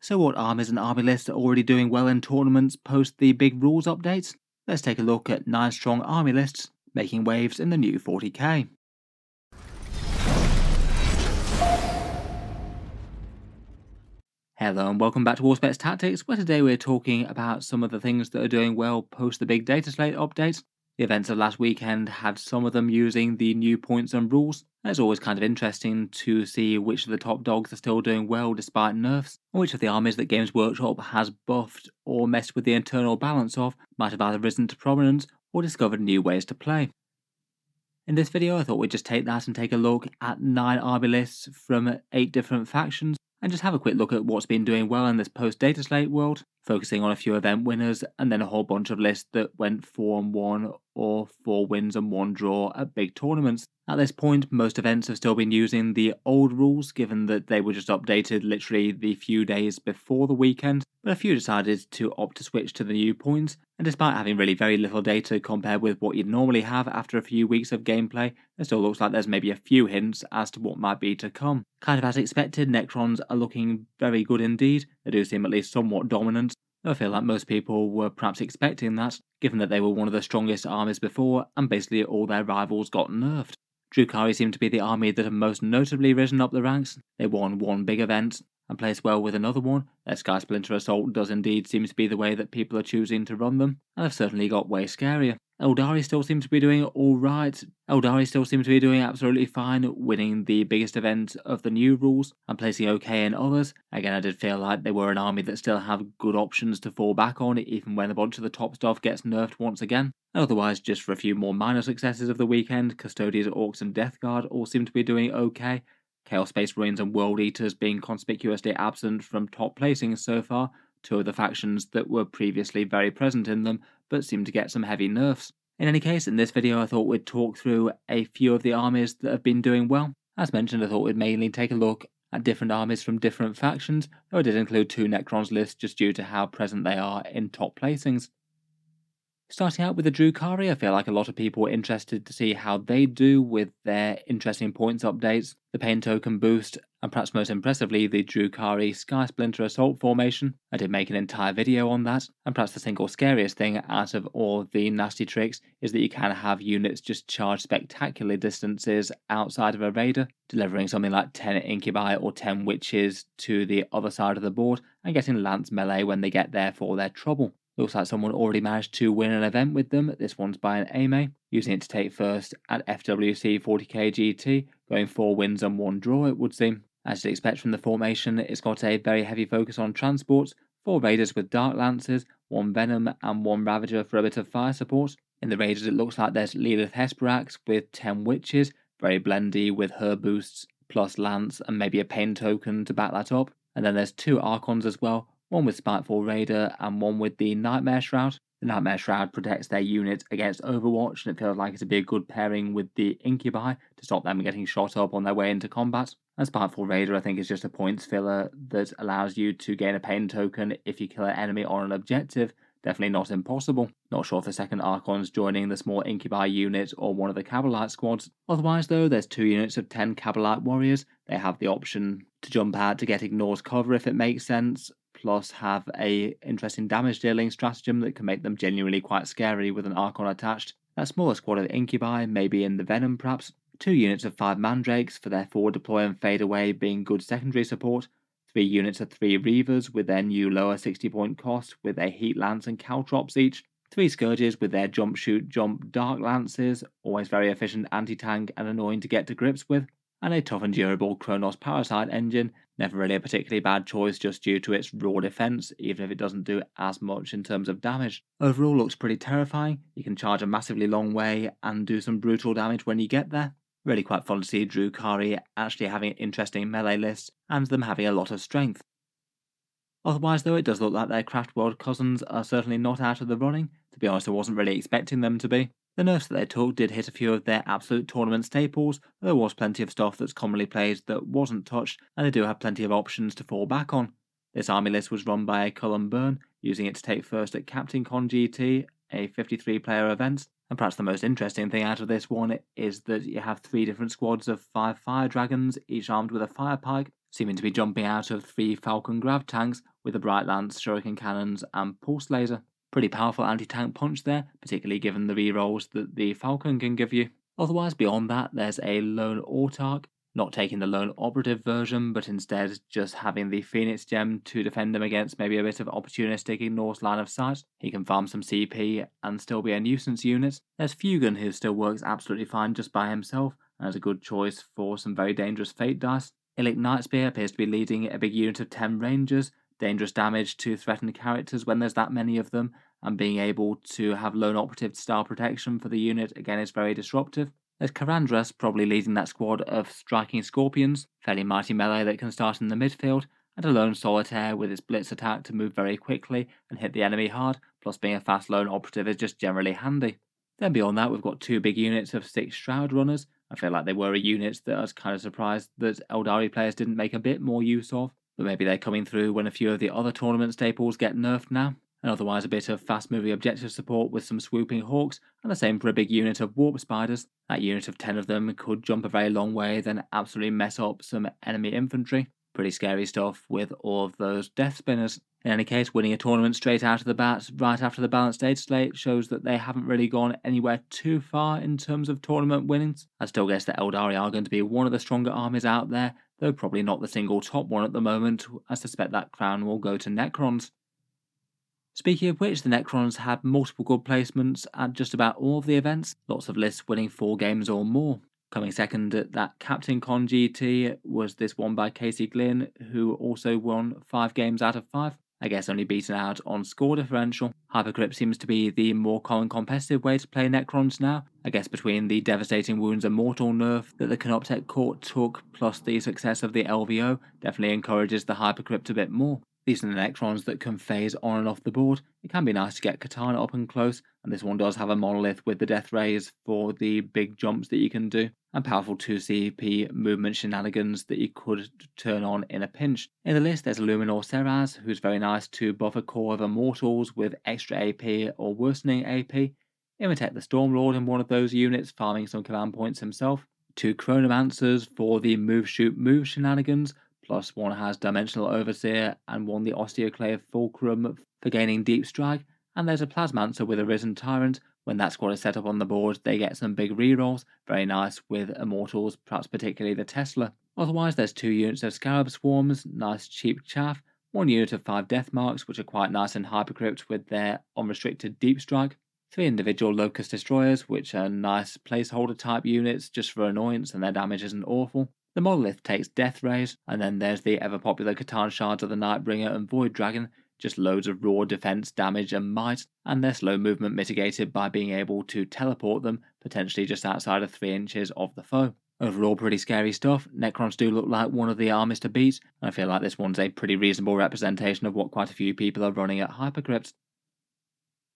So what armies and army lists are already doing well in tournaments post the big rules updates? Let's take a look at 9 strong army lists making waves in the new 40k. Hello and welcome back to Auspex Tactics, where today we're talking about some of the things that are doing well post the big Dataslate updates. The events of last weekend had some of them using the new points and rules. It's always kind of interesting to see which of the top dogs are still doing well despite nerfs, and which of the armies that Games Workshop has buffed or messed with the internal balance of might have either risen to prominence or discovered new ways to play. In this video I thought we'd just take that and take a look at 9 army lists from 8 different factions, and just have a quick look at what's been doing well in this post-Dataslate world, focusing on a few event winners and then a whole bunch of lists that went 4-1 or 4 wins and 1 draw at big tournaments. At this point, most events have still been using the old rules, given that they were just updated literally the few days before the weekend, but a few decided to opt to switch to the new points, and despite having really very little data compared with what you'd normally have after a few weeks of gameplay, it still looks like there's maybe a few hints as to what might be to come. Kind of as expected, Necrons are looking very good indeed. They do seem at least somewhat dominant, though I feel like most people were perhaps expecting that, given that they were one of the strongest armies before and basically all their rivals got nerfed. Drukhari seem to be the army that have most notably risen up the ranks. They won one big event and placed well with another one. Their Sky Splinter Assault does indeed seem to be the way that people are choosing to run them, and have certainly got way scarier. Aeldari still seem to be doing alright. Aeldari still seem to be doing absolutely fine, winning the biggest event of the new rules and placing okay in others. Again, I did feel like they were an army that still have good options to fall back on, even when a bunch of the top stuff gets nerfed once again. Otherwise, just for a few more minor successes of the weekend, Custodes, Orks and Death Guard all seem to be doing okay. Chaos Space Marines and World Eaters being conspicuously absent from top placings so far, 2 of the factions that were previously very present in them, but seem to get some heavy nerfs. In any case, in this video I thought we'd talk through a few of the armies that have been doing well. As mentioned, I thought we'd mainly take a look at different armies from different factions, though I did include 2 Necrons lists just due to how present they are in top placings. Starting out with the Drukhari, I feel like a lot of people were interested to see how they do with their interesting points updates, the pain token boost, and perhaps most impressively the Drukhari Sky Splinter Assault formation. I did make an entire video on that, and perhaps the single scariest thing out of all the nasty tricks is that you can have units just charge spectacular distances outside of a raider, delivering something like 10 Incubi or 10 Witches to the other side of the board, and getting Lance melee when they get there for their trouble. Looks like someone already managed to win an event with them. This one's by an AMA, using it to take first at FWC 40k GT, going 4 wins and 1 draw it would seem. As you'd expect from the formation, it's got a very heavy focus on transports, 4 Raiders with Dark Lances, 1 Venom and 1 Ravager for a bit of fire support. In the Raiders it looks like there's Lilith Hesperax with 10 Witches, very blendy with her boosts, plus Lance and maybe a pain token to back that up. And then there's 2 Archons as well, one with Spiteful Raider and one with the Nightmare Shroud. The Nightmare Shroud protects their unit against Overwatch, and it feels like it'd be a good pairing with the Incubi to stop them getting shot up on their way into combat. And Spiteful Raider I think is just a points filler that allows you to gain a pain token if you kill an enemy on an objective. Definitely not impossible. Not sure if the second Archon's joining the small Incubi unit or one of the Cabalite squads. Otherwise though, there's 2 units of 10 Cabalite warriors. They have the option to jump out to get Ignore's cover if it makes sense, plus have a interesting damage dealing stratagem that can make them genuinely quite scary with an Archon attached. That smaller squad of Incubi, maybe in the Venom perhaps. 2 units of 5 Mandrakes for their forward deploy and fade away being good secondary support. 3 units of 3 Reavers with their new lower 60-point cost with their Heat Lance and Caltrops each. 3 Scourges with their jump shoot jump Dark Lances, always very efficient anti-tank and annoying to get to grips with. And a tough and durable Kronos Parasite engine, never really a particularly bad choice just due to its raw defense, even if it doesn't do as much in terms of damage. Overall looks pretty terrifying. You can charge a massively long way and do some brutal damage when you get there. Really quite fun to see Drukhari actually having interesting melee lists and them having a lot of strength. Otherwise though, it does look like their Craft World cousins are certainly not out of the running. To be honest, I wasn't really expecting them to be. The nerfs that they took did hit a few of their absolute tournament staples, but there was plenty of stuff that's commonly played that wasn't touched, and they do have plenty of options to fall back on. This army list was run by Cullen Byrne, using it to take first at Captain Con GT, a 53-player event, and perhaps the most interesting thing out of this one is that you have 3 different squads of 5 fire dragons, each armed with a fire pike, seeming to be jumping out of 3 Falcon Grav tanks, with the Bright Lance, Shuriken Cannons and Pulse Laser. Pretty powerful anti-tank punch there, particularly given the rerolls that the Falcon can give you. Otherwise, beyond that, there's a Lone Autarch, not taking the Lone Operative version, but instead just having the Phoenix Gem to defend him against maybe a bit of opportunistic Ignore's line of sight. He can farm some CP and still be a nuisance unit. There's Fugan, who still works absolutely fine just by himself, and is a good choice for some very dangerous Fate dice. Illic Nightspear appears to be leading a big unit of 10 Rangers, dangerous damage to threatened characters when there's that many of them, and being able to have Lone Operative style protection for the unit again is very disruptive. There's Karandras probably leading that squad of striking Scorpions, fairly mighty melee that can start in the midfield, and a Lone Solitaire with its blitz attack to move very quickly and hit the enemy hard, plus being a fast Lone Operative is just generally handy. Then beyond that, we've got 2 big units of 6 Shroud Runners. I feel like they were a unit that I was kind of surprised that Aeldari players didn't make a bit more use of, but maybe they're coming through when a few of the other tournament staples get nerfed now. And otherwise a bit of fast-moving objective support with some swooping hawks, and the same for a big unit of warp spiders. That unit of 10 of them could jump a very long way, then absolutely mess up some enemy infantry. Pretty scary stuff with all of those death spinners. In any case, winning a tournament straight out of the bat right after the balanced data slate shows that they haven't really gone anywhere too far in terms of tournament winnings. I still guess that Aeldari are going to be one of the stronger armies out there, though probably not the single top one at the moment. I suspect that crown will go to Necrons. Speaking of which, the Necrons had multiple good placements at just about all of the events, lots of lists winning 4 games or more. Coming second at that Captain Con GT was this one by Casey Glynn, who also won 5 games out of 5. I guess only beaten out on score differential. Hypercrypt seems to be the more common competitive way to play Necrons now. I guess between the devastating Wounds and Mortal nerf that the Canoptek court took, plus the success of the LVO, definitely encourages the Hypercrypt a bit more. These are the Necrons that can phase on and off the board. It can be nice to get Katana up and close, and this one does have a monolith with the death rays for the big jumps that you can do, and powerful 2 CP movement shenanigans that you could turn on in a pinch. In the list there's Luminor Seraz, who's very nice to buff a core of Immortals with extra AP or worsening AP, Imitate the Stormlord in one of those units, farming some command points himself, 2 Chronomancers for the move shoot move shenanigans, plus one has Dimensional Overseer and one the Osteoclave Fulcrum for gaining Deep Strike, and there's a Plasmancer with a Risen Tyrant. When that squad is set up on the board, they get some big rerolls, very nice with Immortals, perhaps particularly the Tesla. Otherwise there's 2 units of Scarab Swarms, nice cheap chaff, 1 unit of 5 Death Marks, which are quite nice in Hypercrypt with their unrestricted Deep Strike, 3 individual Locust Destroyers, which are nice placeholder type units just for annoyance and their damage isn't awful. The Monolith takes Death Rays, and then there's the ever-popular Catan Shards of the Nightbringer and Void Dragon, just loads of raw defense, damage and might, and their slow movement mitigated by being able to teleport them, potentially just outside of 3 inches of the foe. Overall pretty scary stuff. Necrons do look like one of the armies to beat, and I feel like this one's a pretty reasonable representation of what quite a few people are running at Hypercrypt.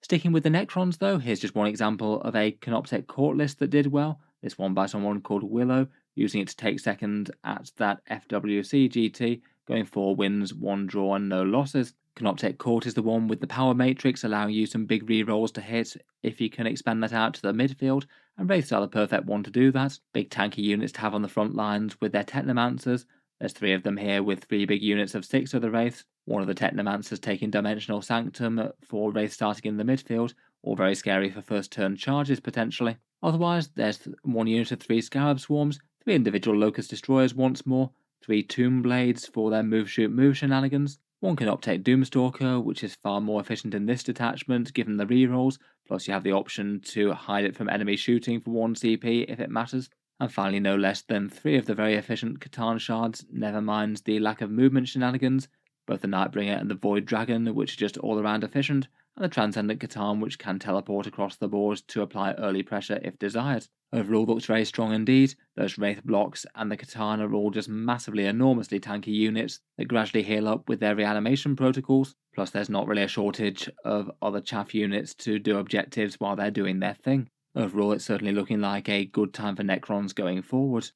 Sticking with the Necrons though, here's just one example of a Canoptek court list that did well, this one by someone called Willow, using it to take second at that FWC GT, going 4 wins, 1 draw and no losses. Canoptek Court is the one with the power matrix, allowing you some big rerolls to hit if you can expand that out to the midfield, and Wraiths are the perfect one to do that. Big tanky units to have on the front lines with their Technomancers. There's 3 of them here with 3 big units of 6 of the Wraiths. One of the Technomancers taking Dimensional Sanctum for Wraith starting in the midfield, all very scary for first turn charges potentially. Otherwise, there's 1 unit of 3 Scarab Swarms, 3 individual Locust Destroyers once more, 3 Tomb Blades for their move shoot move shenanigans, 1 Canoptek Doomstalker, which is far more efficient in this detachment given the rerolls, plus you have the option to hide it from enemy shooting for 1 CP if it matters. And finally no less than 3 of the very efficient Catan Shards, never mind the lack of movement shenanigans, both the Nightbringer and the Void Dragon, which are just all around efficient, and the Transcendent Catan, which can teleport across the board to apply early pressure if desired. Overall looks very strong indeed. Those Wraith blocks and the Catan are all just massively enormously tanky units that gradually heal up with their reanimation protocols, plus there's not really a shortage of other chaff units to do objectives while they're doing their thing. Overall it's certainly looking like a good time for Necrons going forward.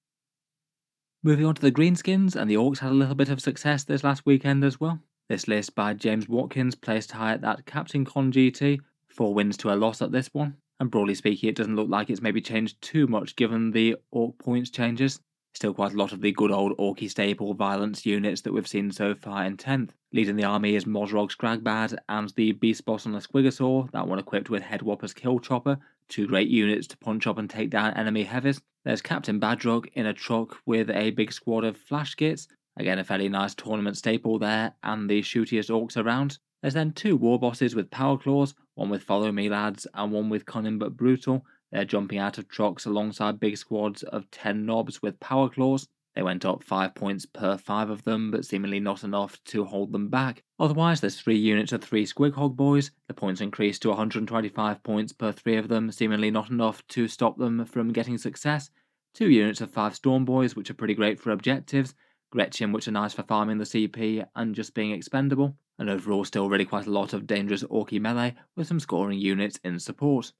Moving on to the Greenskins, and the Orks had a little bit of success this last weekend as well. This list by James Watkins placed high at that Captain Con GT, 4 wins to a loss at this one, and broadly speaking it doesn't look like it's maybe changed too much given the Ork points changes. Still quite a lot of the good old Orky staple violence units that we've seen so far in 10th. Leading the army is Mozrog Scragbad and the Beast Boss on the Squigosaur, that one equipped with Headwhopper's Kill Chopper, two great units to punch up and take down enemy heavies. There's Captain Badrock in a truck with a big squad of Flash Gits, again a fairly nice tournament staple there, and the shootiest Orks around. There's then two War Bosses with Power Claws, one with Follow Me Lads and one with Cunning but Brutal. They're jumping out of trucks alongside big squads of 10 knobs with Power Claws. They went up 5 points per 5 of them, but seemingly not enough to hold them back. Otherwise, there's 3 units of 3 Squighog Boys. The points increased to 125 points per 3 of them, seemingly not enough to stop them from getting success. 2 units of 5 Storm Boys, which are pretty great for objectives. Gretchen, which are nice for farming the CP and just being expendable. And overall, still really quite a lot of dangerous Orky melee with some scoring units in support.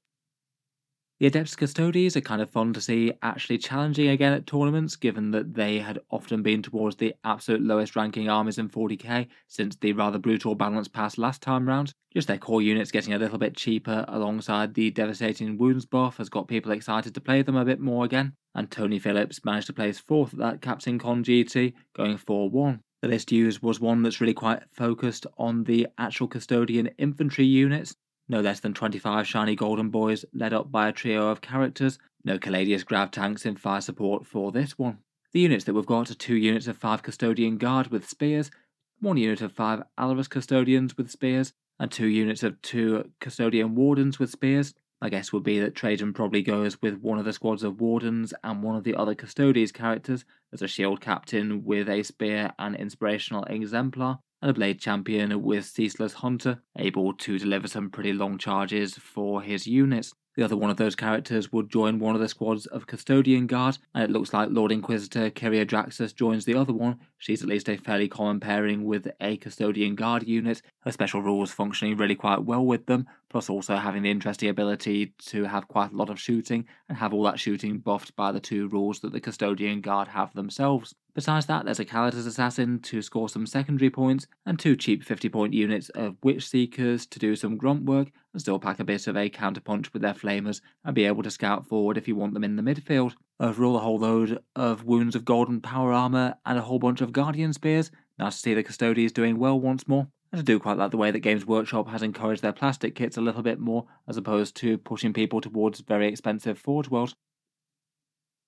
The Adeptus Custodes are kind of fun to see actually challenging again at tournaments, given that they had often been towards the absolute lowest ranking armies in 40k since the rather brutal balance pass last time round. Just their core units getting a little bit cheaper alongside the devastating wounds buff has got people excited to play them a bit more again, and Tony Phillips managed to place 4th at that Captain Con GT, going 4-1. The list used was one that's really quite focused on the actual custodian infantry units. No less than 25 shiny golden boys led up by a trio of characters. No Caladius grav tanks in fire support for this one. The units that we've got are 2 units of 5 custodian guard with spears, 1 unit of 5 Alvarus custodians with spears, and 2 units of 2 custodian wardens with spears. My guess would be that Trajan probably goes with one of the squads of wardens and one of the other custodians characters as a shield captain with a spear and inspirational exemplar, and a blade champion with Ceaseless Hunter, able to deliver some pretty long charges for his units. The other one of those characters would join one of the squads of Custodian Guard, and it looks like Lord Inquisitor Kyria Draxus joins the other one. She's at least a fairly common pairing with a Custodian Guard unit, her special rules functioning really quite well with them, plus also having the interesting ability to have quite a lot of shooting, and have all that shooting buffed by the 2 rules that the Custodian Guard have themselves. Besides that, there's a Calidus Assassin to score some secondary points, and 2 cheap 50-point units of Witch Seekers to do some grunt work, and still pack a bit of a counterpunch with their flamers, and be able to scout forward if you want them in the midfield. Overall, a whole load of wounds of golden power armor, and a whole bunch of Guardian Spears. Nice to see the Custodes doing well once more. And I do quite like the way that Games Workshop has encouraged their plastic kits a little bit more, as opposed to pushing people towards very expensive Forge World.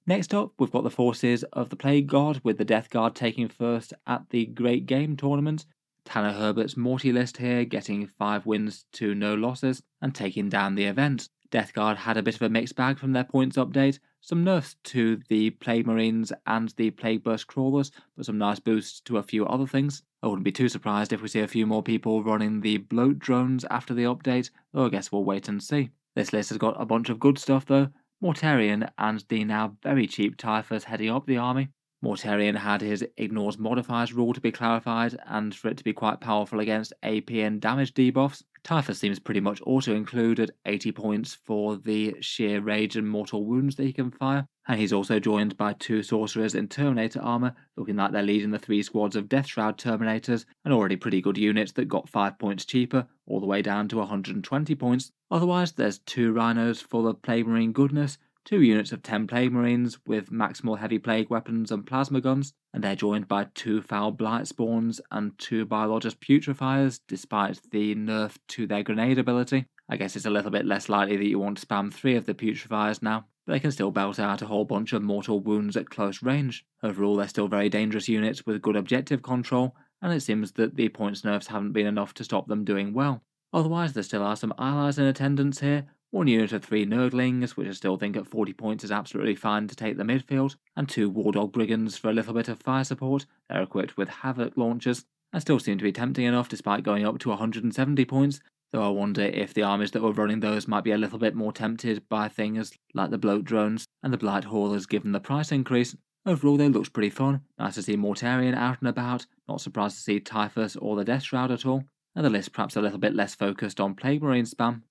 Next up, we've got the forces of the Plague God, with the Death Guard taking first at the Great Game tournament. Tanner Herbert's Morty list here, getting 5 wins to no losses, and taking down the event. Death Guard had a bit of a mixed bag from their points update, some nerfs to the Plague Marines and the Plague Burst Crawlers, but some nice boosts to a few other things. I wouldn't be too surprised if we see a few more people running the Bloat drones after the update, though I guess we'll wait and see. This list has got a bunch of good stuff though. Mortarion and the now very cheap Typhus heading up the army. Mortarion had his Ignores Modifiers rule to be clarified, and for it to be quite powerful against AP and damage debuffs. Typhus seems pretty much auto-include at 80 points for the sheer rage and mortal wounds that he can fire, and he's also joined by 2 sorcerers in Terminator armor, looking like they're leading the 3 squads of Death Shroud Terminators, and already pretty good units that got 5 points cheaper, all the way down to 120 points. Otherwise, there's 2 Rhinos full of Plague Marine goodness, 2 units of 10 Plague Marines with maximal heavy plague weapons and plasma guns, and they're joined by 2 Foul Blight Spawns and 2 Biologist Putrefiers, despite the nerf to their grenade ability. I guess it's a little bit less likely that you want to spam 3 of the Putrefiers now, but they can still belt out a whole bunch of mortal wounds at close range. Overall, they're still very dangerous units with good objective control, and it seems that the points nerfs haven't been enough to stop them doing well. Otherwise, there still are some allies in attendance here. 1 unit of 3 Nurglings, which I still think at 40 points is absolutely fine to take the midfield, and 2 Wardog Brigands for a little bit of fire support. They're equipped with Havoc launchers, and still seem to be tempting enough despite going up to 170 points, though I wonder if the armies that were running those might be a little bit more tempted by things like the Bloat drones and the Blight Haulers given the price increase. Overall, they looked pretty fun. Nice to see Mortarion out and about, not surprised to see Typhus or the Death Shroud at all, and the list perhaps a little bit less focused on Plague Marine spam.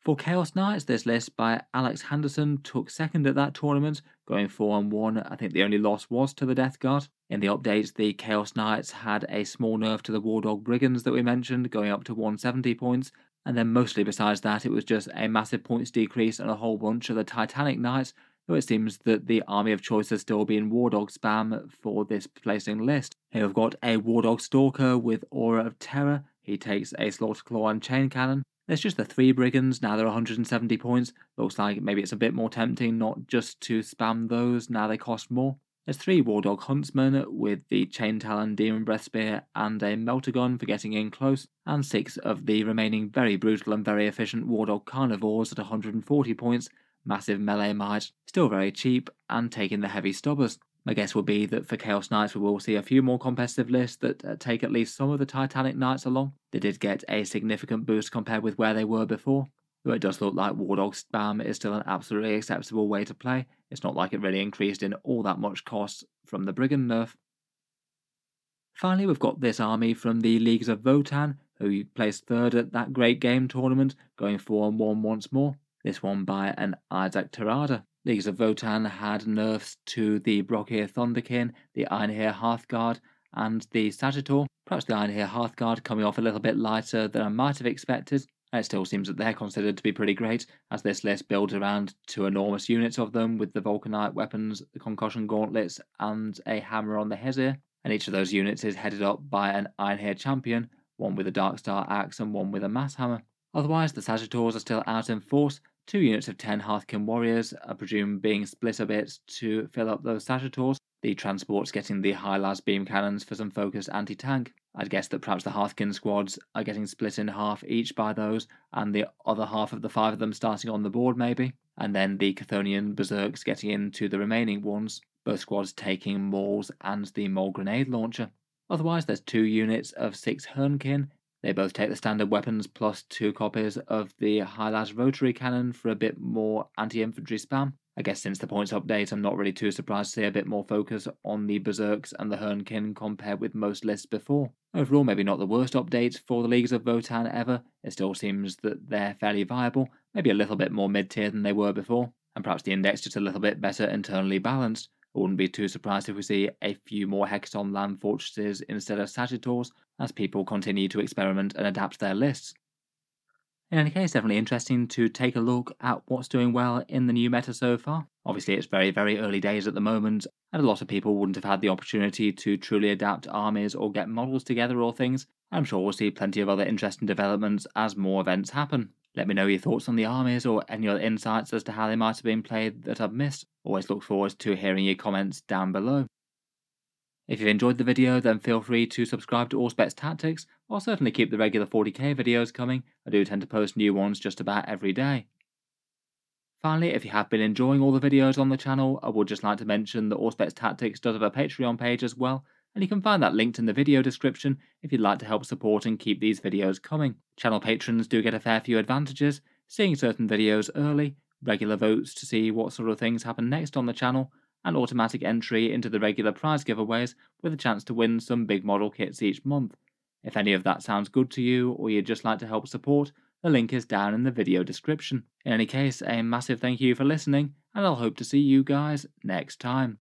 For Chaos Knights, this list by Alex Henderson took second at that tournament, going 4-1. I think the only loss was to the Death Guard. In the updates, the Chaos Knights had a small nerf to the Wardog Brigands that we mentioned, going up to 170 points, and then mostly besides that, it was just a massive points decrease and a whole bunch of the Titanic Knights though it seems that the army of choice has still been Wardog spam for this placing list. Here we've got a Wardog Stalker with Aura of Terror. He takes a Slaughterclaw and Chain Cannon. There's just the 3 Brigands, now they're 170 points. Looks like maybe it's a bit more tempting not just to spam those, now they cost more. There's 3 Wardog Huntsmen with the Chain Talon, Demon Breath Spear and a Melter Gun for getting in close, and 6 of the remaining very brutal and very efficient Wardog Carnivores at 140 points, massive melee might, still very cheap, and taking the heavy stubbers. My guess would be that for Chaos Knights we will see a few more competitive lists that take at least some of the Titanic Knights along. They did get a significant boost compared with where they were before, though it does look like Wardog spam is still an absolutely acceptable way to play. It's not like it really increased in all that much cost from the Brigand nerf. Finally, we've got this army from the Leagues of Votann, who placed 3rd at that Great Game tournament, going 4-1 once more, this one by an Isaac Terada. Leagues of Votann had nerfs to the Brockir Thunderkin, the Einhir Hearthguard, and the Sagittor. Perhaps the Einhir Hearthguard coming off a little bit lighter than I might have expected. It still seems that they're considered to be pretty great, as this list builds around 2 enormous units of them with the Vulcanite weapons, the Concussion Gauntlets, and a hammer on the Hesir, and each of those units is headed up by an Einhir champion, one with a Darkstar axe and one with a mass hammer. Otherwise, the Sagittors are still out in force. 2 units of 10 Hearthkin warriors are presumed being split a bit to fill up those Sagittors, the transports getting the high las beam cannons for some focused anti-tank. I'd guess that perhaps the Hearthkin squads are getting split in half each by those, and the other half of the 5 of them starting on the board maybe, and then the Chthonian Berserks getting into the remaining ones, both squads taking Mauls and the Maul Grenade Launcher. Otherwise there's 2 units of 6 Hernkin. They both take the standard weapons plus 2 copies of the High-Las Rotary Cannon for a bit more anti-infantry spam. I guess since the points update I'm not really too surprised to see a bit more focus on the Berserks and the Hernkin compared with most lists before. Overall maybe not the worst update for the Leagues of Votann ever, it still seems that they're fairly viable, maybe a little bit more mid-tier than they were before, and perhaps the index just a little bit better internally balanced. I wouldn't be too surprised if we see a few more Hexaton land fortresses instead of Sagittors, as people continue to experiment and adapt their lists. In any case, definitely interesting to take a look at what's doing well in the new meta so far. Obviously it's very, very early days at the moment, and a lot of people wouldn't have had the opportunity to truly adapt armies or get models together or things. I'm sure we'll see plenty of other interesting developments as more events happen. Let me know your thoughts on the armies or any other insights as to how they might have been played that I've missed. Always look forward to hearing your comments down below. If you've enjoyed the video, then feel free to subscribe to Auspex Tactics. I'll certainly keep the regular 40k videos coming. I do tend to post new ones just about every day. Finally, if you have been enjoying all the videos on the channel, I would just like to mention that Auspex Tactics does have a Patreon page as well, and you can find that linked in the video description if you'd like to help support and keep these videos coming. Channel patrons do get a fair few advantages, seeing certain videos early, regular votes to see what sort of things happen next on the channel, and automatic entry into the regular prize giveaways with a chance to win some big model kits each month. If any of that sounds good to you or you'd just like to help support, the link is down in the video description. In any case, a massive thank you for listening, and I'll hope to see you guys next time.